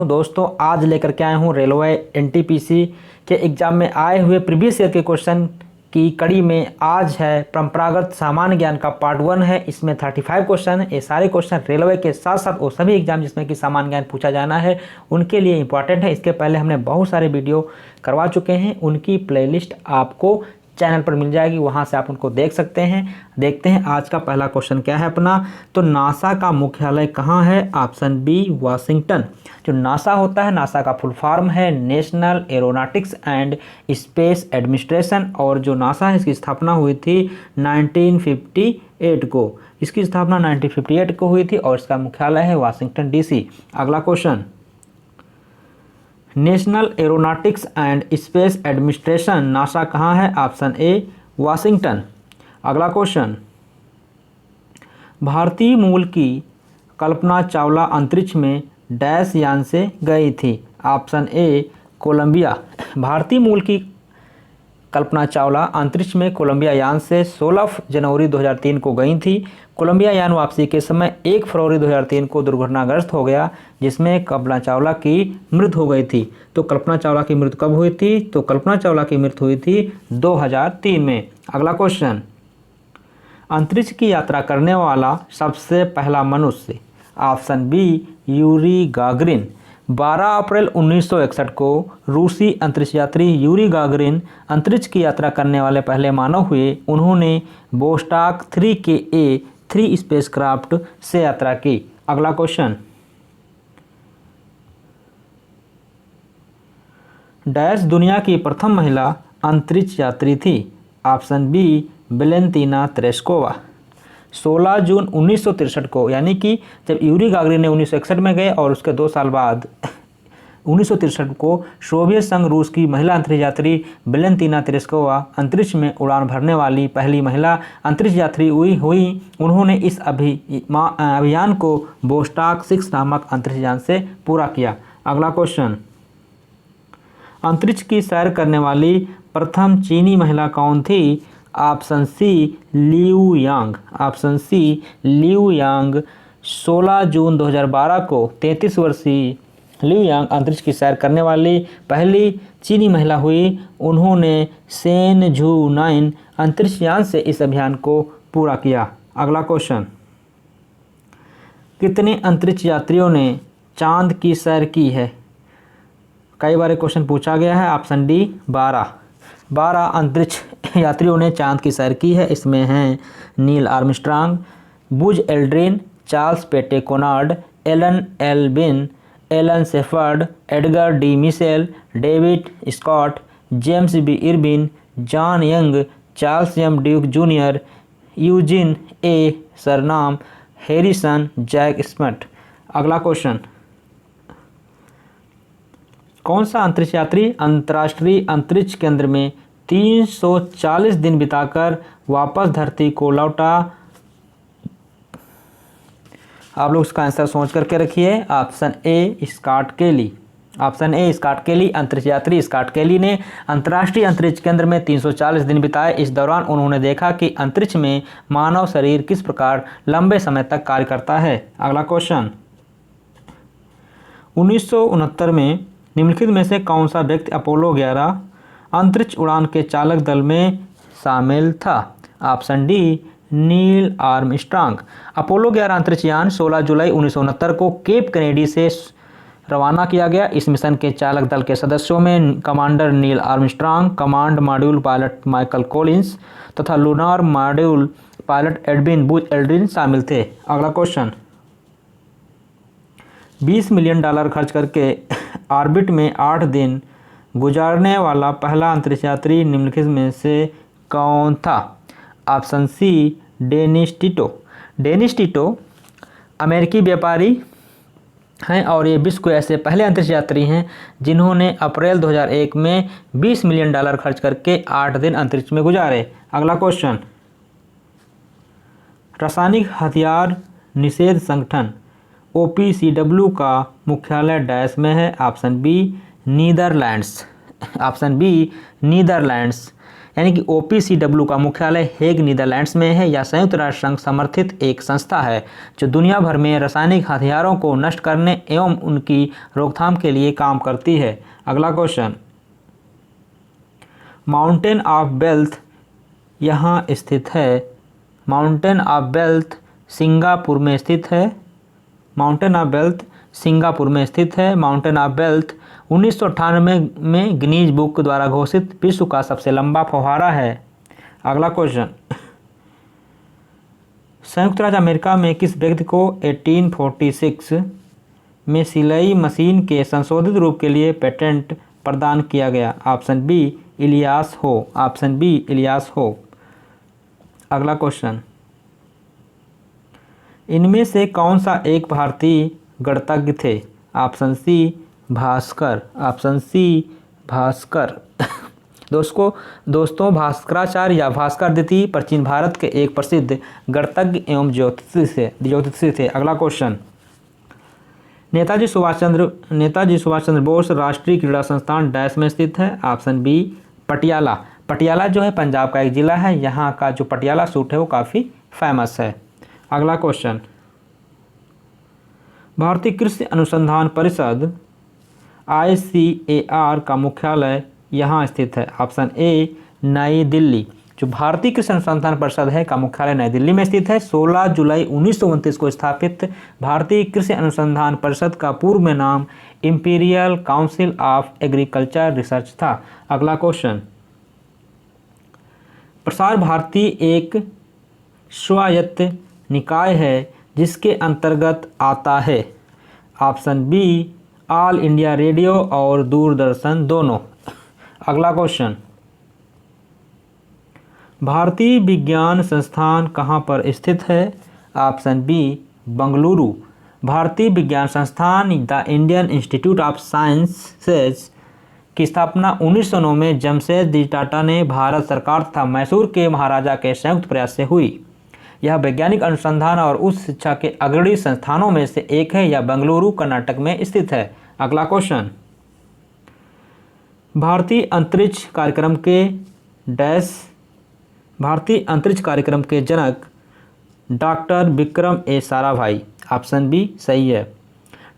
दोस्तों आज लेकर के आए हूँ रेलवे एनटीपीसी के एग्जाम में आए हुए प्रीवियस ईयर के क्वेश्चन की कड़ी में। आज है परंपरागत सामान्य ज्ञान का पार्ट 1 है। इसमें 35 क्वेश्चन है। ये सारे क्वेश्चन रेलवे के साथ साथ वो सभी एग्जाम जिसमें कि सामान्य ज्ञान पूछा जाना है उनके लिए इंपॉर्टेंट है। इसके पहले हमने बहुत सारे वीडियो करवा चुके हैं, उनकी प्लेलिस्ट आपको चैनल पर मिल जाएगी, वहां से आप उनको देख सकते हैं। देखते हैं आज का पहला क्वेश्चन क्या है अपना। तो नासा का मुख्यालय कहाँ है? Option B Washington. जो नासा होता है, नासा का फुल फॉर्म है National Aeronautics and Space Administration, और जो नासा है इसकी स्थापना हुई थी 1958 को। इसकी स्थापना 1958 को हुई थी और इसका मुख्यालय है वाशिंगटन डीसी। अगला question, national Aeronautics and Space administration NASA कहाँ है? Option A Washington. अगला क्वेश्चन, भारतीय मूल की कल्पना चावला अंतरिक्ष में डैश यान से गई थी? Option A Columbia. भारतीय मूल की कल्पना चावला अंतरिक्ष में कोलंबिया यान से 16 जनवरी 2003 को गई थी। कोलंबिया यान वापसी के समय 1 फरवरी 2003 को दुर्घटनाग्रस्त हो गया, जिसमें कल्पना चावला की मृत्यु हो गई थी। तो कल्पना चावला की मृत्यु कब हुई थी? तो कल्पना चावला की मृत्यु हुई थी 2003 में। अगला क्वेश्चन, अंतरिक्ष की यात्रा करने वाला सबसे पहला मनुष्य? Option B Yuri Gagarin. 12 अप्रैल 1961 को रूसी अंतरिक्ष यात्री यूरी गागरिन अंतरिक्ष की यात्रा करने वाले पहले मानव हुए। उन्होंने वोस्टॉक 3KA-3 स्पेसक्राफ्ट से यात्रा की। अगला क्वेश्चन, डैश दुनिया की प्रथम महिला अंतरिक्ष यात्री थी? Option B Valentina Tereshkova. 16 जून 1963 को, यानी कि जब यूरी गागरिन ने 1961 में गए और उसके 2 साल बाद 1963 को सोवियत संघ रूस की महिला अंतरिक्ष यात्री वेलेंतीना तेरेस्कोवा अंतरिक्ष में उड़ान भरने वाली पहली महिला अंतरिक्ष यात्री हुई। उन्होंने इस अभियान को वोस्टॉक 6 नामक अंतरिक्ष यान से पूरा किया। अगला क्वेश्चन, अंतरिक्ष की सैर करने वाली प्रथम चीनी महिला कौन थी? ऑप्शन सी लियू यांग। ऑप्शन सी लियू यांग। 16 जून 2012 को 33 वर्षीय लियू यांग अंतरिक्ष की सैर करने वाली पहली चीनी महिला हुई। उन्होंने शेनझू 9 अंतरिक्ष यान से इस अभियान को पूरा किया। अगला क्वेश्चन, कितने अंतरिक्ष यात्रियों ने चांद की सैर की है? कई बार क्वेश्चन पूछा गया है। ऑप्शन डी 12 अंतरिक्ष यात्रियों ने चांद की सैर की है। इसमें हैं Neil Armstrong, Buzz Aldrin, Charles Pete Conrad, Alan Bean, Alan Shepard, Edgar D Mitchell, David Scott, James B Irwin, John Young, Charles M Duke Junior, Eugene A Cernan, Harrison, Jack Schmitt. अगला question, कौन सा अंतरिक्ष यात्री अंतर्राष्ट्रीय अंतरिक्ष केंद्र में 340 दिन बिताकर वापस धरती को लौटा? आप लोग इसका आंसर सोच करके रखिए। ऑप्शन ए स्कॉट केली। ऑप्शन ए स्कॉट केली। अंतरिक्ष यात्री स्कॉट केली ने अंतर्राष्ट्रीय अंतरिक्ष केंद्र में 340 दिन बिताए। इस दौरान उन्होंने देखा कि अंतरिक्ष में मानव शरीर किस प्रकार लंबे समय तक कार्य करता है। अगला क्वेश्चन, 1969 में निम्नलिखित में से कौन सा व्यक्ति अपोलो 11 अंतरिक्ष उड़ान के चालक दल में शामिल था? Option D Neil Armstrong. Apollo 11 अंतरिक्ष यान 16 जुलाई 1969 को केप कैनेडी से रवाना किया गया। इस मिशन के चालक दल के सदस्यों में commander Neil Armstrong, command module pilot Michael Collins तथा lunar module pilot Edwin Buzz Aldrin शामिल थे। अगला क्वेश्चन, $20 मिलियन खर्च करके ऑर्बिट में 8 दिन गुजारने वाला पहला अंतरिक्ष यात्री निम्नलिखित में से कौन था? Option C Dennis Tito. Dennis Tito अमेरिकी व्यापारी हैं और ये विश्व के ऐसे पहले अंतरिक्ष यात्री हैं जिन्होंने अप्रैल 2001 में $20 मिलियन खर्च करके 8 दिन अंतरिक्ष में गुजारे। अगला क्वेश्चन, रासायनिक हथियार निषेध संगठन OPCW का मुख्यालय डैश में है? Option B Netherlands. Option B Netherlands. यानी कि OPCW का मुख्यालय हेग नीदरलैंड्स में है या संयुक्त राष्ट्र संघ समर्थित एक संस्था है जो दुनिया भर में रासायनिक हथियारों को नष्ट करने एवं उनकी रोकथाम के लिए काम करती है। अगला क्वेश्चन, माउंटेन ऑफ वेल्थ यहाँ स्थित है। माउंटेन ऑफ वेल्थ सिंगापुर में स्थित है। माउंटेन ऑफ वेल्थ सिंगापुर में स्थित है। माउंटेन ऑफ वेल्थ 1998 में गिनीज बुक द्वारा घोषित विश्व का सबसे लंबा फव्वारा है। अगला क्वेश्चन, संयुक्त राज्य अमेरिका में किस व्यक्ति को 1846 में सिलाई मशीन के संशोधित रूप के लिए पेटेंट प्रदान किया गया? ऑप्शन बी इलियास हो। ऑप्शन बी इलियास हो। अगला क्वेश्चन, इनमें से कौन सा एक भारतीय गणितज्ञ थे? Option C Bhaskar. Option C Bhaskar. दोस्तों भास्कराचार्य या भास्कर द्वितीय प्राचीन भारत के एक प्रसिद्ध गणितज्ञ एवं ज्योतिषी थे। अगला क्वेश्चन, नेताजी सुभाष चंद्र बोस राष्ट्रीय क्रीड़ा संस्थान डैश में स्थित है? Option B Patiala. पटियाला जो है पंजाब का एक जिला है। यहाँ का जो पटियाला सूट है वो काफ़ी फेमस है। अगला क्वेश्चन, भारतीय कृषि अनुसंधान परिषद ICAR का मुख्यालय यहाँ स्थित है? ऑप्शन ए नई दिल्ली। जो भारतीय कृषि अनुसंधान परिषद है का मुख्यालय नई दिल्ली में स्थित है। 16 जुलाई 1929 को स्थापित भारतीय कृषि अनुसंधान परिषद का पूर्व में नाम imperial council of agriculture research था। अगला क्वेश्चन, प्रसार भारती एक स्वायत्त निकाय है जिसके अंतर्गत आता है? Option be all India radio और दूरदर्शन दोनों। अगला क्वेश्चन, भारतीय विज्ञान संस्थान कहाँ पर स्थित है? Option B Bengaluru. भारतीय विज्ञान संस्थान the Indian Institute of Sciences की स्थापना 1909 में जमशेदजी टाटा ने भारत सरकार तथा मैसूर के महाराजा के संयुक्त प्रयास से हुई। यह वैज्ञानिक अनुसंधान और उच्च शिक्षा के अग्रणी संस्थानों में से एक है। यह बेंगलुरु कर्नाटक में स्थित है। अगला क्वेश्चन, भारतीय अंतरिक्ष कार्यक्रम के जनक doctor Vikram Sarabhai. Option B सही है।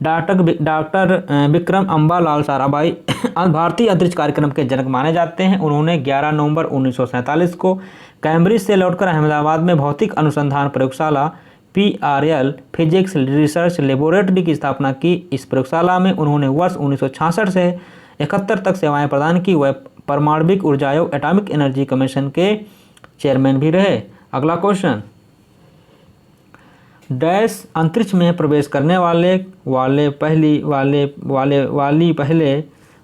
डॉक्टर विक्रम अम्बालाल साराभाई भारतीय अंतरिक्ष कार्यक्रम के जनक माने जाते हैं। उन्होंने 11 नवंबर 1947 को कैम्ब्रिज से लौटकर अहमदाबाद में भौतिक अनुसंधान प्रयोगशाला PRL फिजिक्स रिसर्च लेबोरेटरी की स्थापना की। इस प्रयोगशाला में उन्होंने वर्ष 1966 से 71 तक सेवाएं प्रदान की। वह परमाणविक ऊर्जा आयोग एटॉमिक एनर्जी कमीशन के चेयरमैन भी रहे। अगला क्वेश्चन, डैश अंतरिक्ष में प्रवेश करने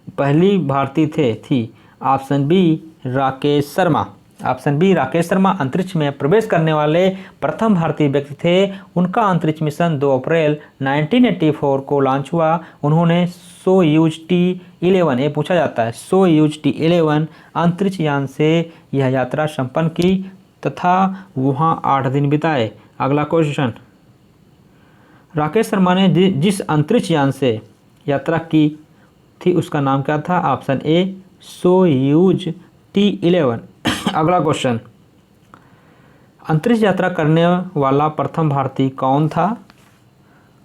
पहली भारतीय थी? Option B Rakesh Sharma. Option B Rakesh Sharma अंतरिक्ष में प्रवेश करने वाले प्रथम भारतीय व्यक्ति थे। उनका अंतरिक्ष मिशन 2 अप्रैल 1984 को लॉन्च हुआ। उन्होंने सोयूज T11 ये पूछा जाता है सोयूज T11 अंतरिक्ष यान से यह यात्रा संपन्न की तथा वहाँ 8 दिन बिताए। अगला क्वेश्चन, राकेश शर्मा ने जिस अंतरिक्ष यान से यात्रा की थी उसका नाम क्या था? Option A Soyuz T11। अगला क्वेश्चन, अंतरिक्ष यात्रा करने वाला प्रथम भारतीय कौन था?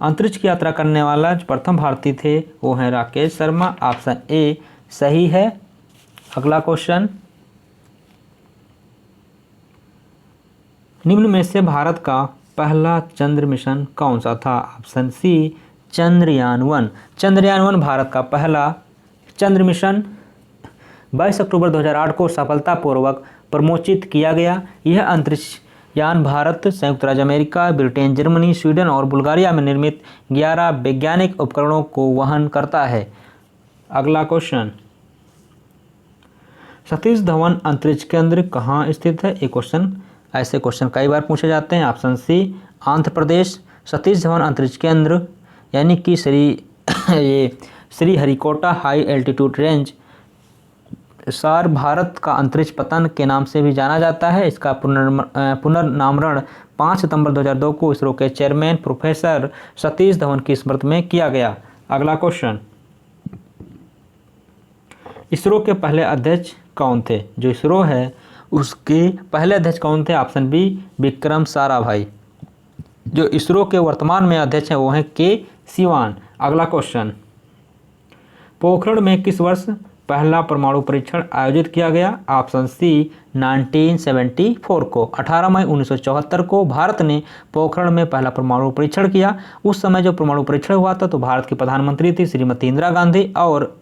अंतरिक्ष की यात्रा करने वाला जो प्रथम भारतीय थे वो हैं राकेश शर्मा। ऑप्शन ए सही है। अगला क्वेश्चन, निम्न में से भारत का पहला चंद्र मिशन कौन सा था? ऑप्शन सी चंद्रयान-1। चंद्रयान-1 भारत का पहला चंद्र मिशन 22 अक्टूबर 2008 को सफलतापूर्वक प्रमोचित किया गया। यह अंतरिक्ष यान भारत, संयुक्त राज्य अमेरिका, ब्रिटेन, जर्मनी, स्वीडन और बुल्गारिया में निर्मित 11 वैज्ञानिक उपकरणों को वहन करता है। अगला क्वेश्चन, सतीश धवन अंतरिक्ष केंद्र कहाँ स्थित है? ऐसे क्वेश्चन कई बार पूछे जाते हैं। Option C Andhra Pradesh. सतीश धवन अंतरिक्ष केंद्र यानी कि श्रीहरिकोटा हाई एल्टीट्यूड रेंज सार भारत का अंतरिक्ष पतन के नाम से भी जाना जाता है। इसका पुनर्नामकरण 5 सितंबर 2002 को इसरो के चेयरमैन प्रोफेसर सतीश धवन की स्मृति में किया गया। अगला क्वेश्चन, इसरो के पहले अध्यक्ष कौन थे? जो इसरो है उसके पहले अध्यक्ष कौन थे? Option B Vikram Sarabhai. जो इसरो के वर्तमान में अध्यक्ष हैं वो हैं के सिवान। अगला क्वेश्चन, पोखरण में किस वर्ष पहला परमाणु परीक्षण आयोजित किया गया? ऑप्शन सी 1974 को। 18 मई 1974 को भारत ने पोखरण में पहला परमाणु परीक्षण किया। उस समय जो परमाणु परीक्षण हुआ था तो भारत की प्रधानमंत्री थी श्रीमती इंदिरा गांधी, और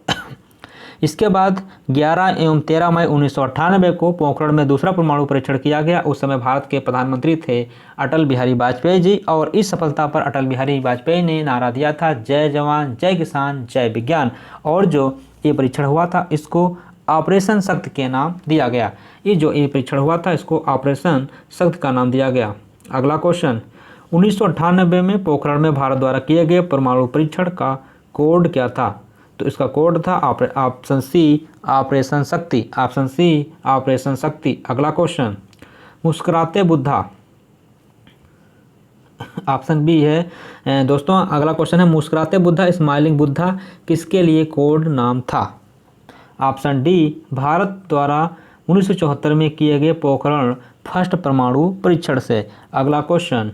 इसके बाद 11 एवं 13 मई 1998 को पोखरण में दूसरा परमाणु परीक्षण किया गया। उस समय भारत के प्रधानमंत्री थे अटल बिहारी वाजपेयी जी, और इस सफलता पर अटल बिहारी वाजपेयी ने नारा दिया था, जय जवान जय किसान जय विज्ञान। और जो ये परीक्षण हुआ था इसको ऑपरेशन शक्ति के नाम दिया गया। ये जो ये परीक्षण हुआ था इसको ऑपरेशन शक्ति का नाम दिया गया। अगला क्वेश्चन, 1998 में पोखरण में भारत द्वारा किए गए परमाणु परीक्षण का कोड क्या था? तो इसका कोड था ऑप्शन सी ऑपरेशन शक्ति। ऑप्शन सी ऑपरेशन शक्ति। अगला क्वेश्चन, मुस्कुराते बुद्धा। ऑप्शन बी है दोस्तों। अगला क्वेश्चन है, मुस्कुराते बुद्धा स्माइलिंग बुद्धा किसके लिए कोड नाम था? ऑप्शन डी भारत द्वारा 1974 में किए गए पोखरण फर्स्ट परमाणु परीक्षण से। अगला क्वेश्चन,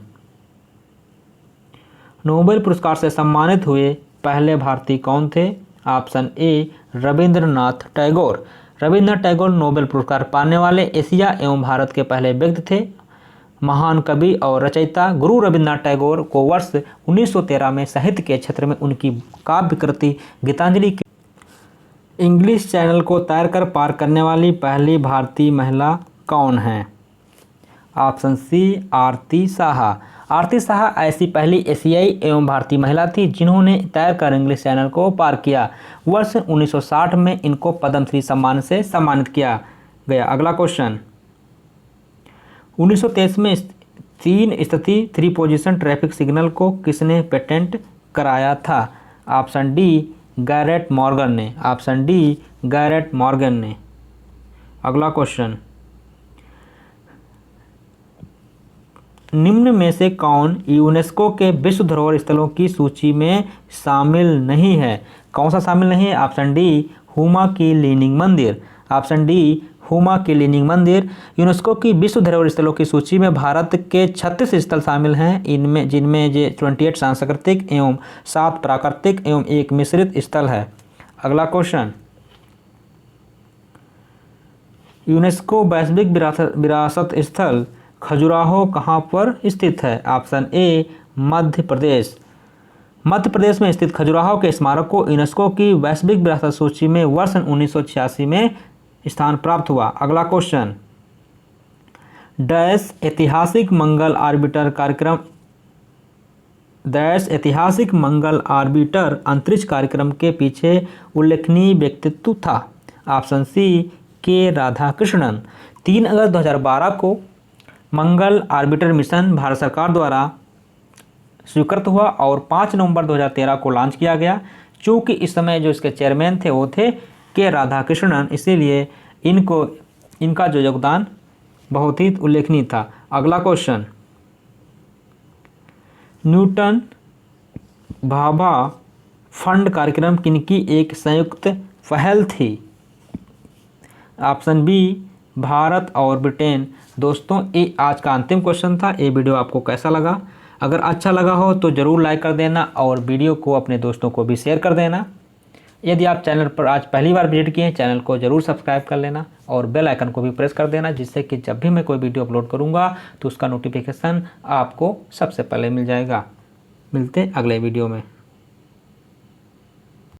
नोबेल पुरस्कार से सम्मानित हुए पहले भारतीय कौन थे? Option A Rabindranath Tagore. Rabindranath Tagore Nobel पुरस्कार पाने वाले एशिया एवं भारत के पहले व्यक्ति थे। महान कवि और रचयिता गुरु रविंद्रनाथ टैगोर को वर्ष 1913 में साहित्य के क्षेत्र में उनकी काव्य कृति गीतांजलि के इंग्लिश चैनल को तैरकर पार करने वाली पहली भारतीय महिला कौन है? ऑप्शन सी आरती साहा। आरती साहा ऐसी पहली एशियाई एवं भारतीय महिला थी जिन्होंने तैरकर इंग्लिश चैनल को पार किया। वर्ष 1960 में इनको पद्मश्री सम्मान से सम्मानित किया गया। अगला क्वेश्चन, 1923 में 3 स्थिति 3 पोजीशन ट्रैफिक सिग्नल को किसने पेटेंट कराया था? ऑप्शन डी गैरेट मॉर्गन ने। ऑप्शन डी गैरेट मॉर्गन ने। अगला क्वेश्चन, निम्न में से कौन यूनेस्को के विश्व धरोहर स्थलों की सूची में शामिल नहीं है? कौन सा शामिल नहीं है? ऑप्शन डी हुमा की लीनिंग मंदिर। ऑप्शन डी हुमा की लीनिंग मंदिर। यूनेस्को की विश्व धरोहर स्थलों की सूची में भारत के 36 स्थल शामिल हैं, इनमें जिनमें 28 सांस्कृतिक एवं 7 प्राकृतिक एवं 1 मिश्रित स्थल है। अगला क्वेश्चन, यूनेस्को वैश्विक विरासत स्थल खजुराहो कहाँ पर स्थित है? Option A Madhya Pradesh. मध्य प्रदेश में स्थित खजुराहो के स्मारक को यूनेस्को की वैश्विक विरासत सूची में वर्ष 1986 में स्थान प्राप्त हुआ। अगला क्वेश्चन, डैश ऐतिहासिक मंगल आर्बिटर अंतरिक्ष कार्यक्रम के पीछे उल्लेखनीय व्यक्तित्व था? ऑप्शन सी के राधाकृष्णन। 3 अगस्त 2012 को मंगल आर्बिटर मिशन भारत सरकार द्वारा स्वीकृत हुआ और 5 नवंबर 2013 को लॉन्च किया गया। चूँकि इस समय जो इसके चेयरमैन थे वो थे के राधाकृष्णन, इसीलिए इनका जो योगदान बहुत ही उल्लेखनीय था। अगला क्वेश्चन, न्यूटन भाभा फंड कार्यक्रम किनकी एक संयुक्त पहल थी? ऑप्शन बी भारत और ब्रिटेन। दोस्तों ये आज का अंतिम क्वेश्चन था। ये वीडियो आपको कैसा लगा? अगर अच्छा लगा हो तो ज़रूर लाइक कर देना और वीडियो को अपने दोस्तों को भी शेयर कर देना। यदि आप चैनल पर आज पहली बार विजिट किए हैं चैनल को ज़रूर सब्सक्राइब कर लेना और बेल आइकन को भी प्रेस कर देना, जिससे कि जब भी मैं कोई वीडियो अपलोड करूंगा तो उसका नोटिफिकेशन आपको सबसे पहले मिल जाएगा। मिलते हैं अगले वीडियो में।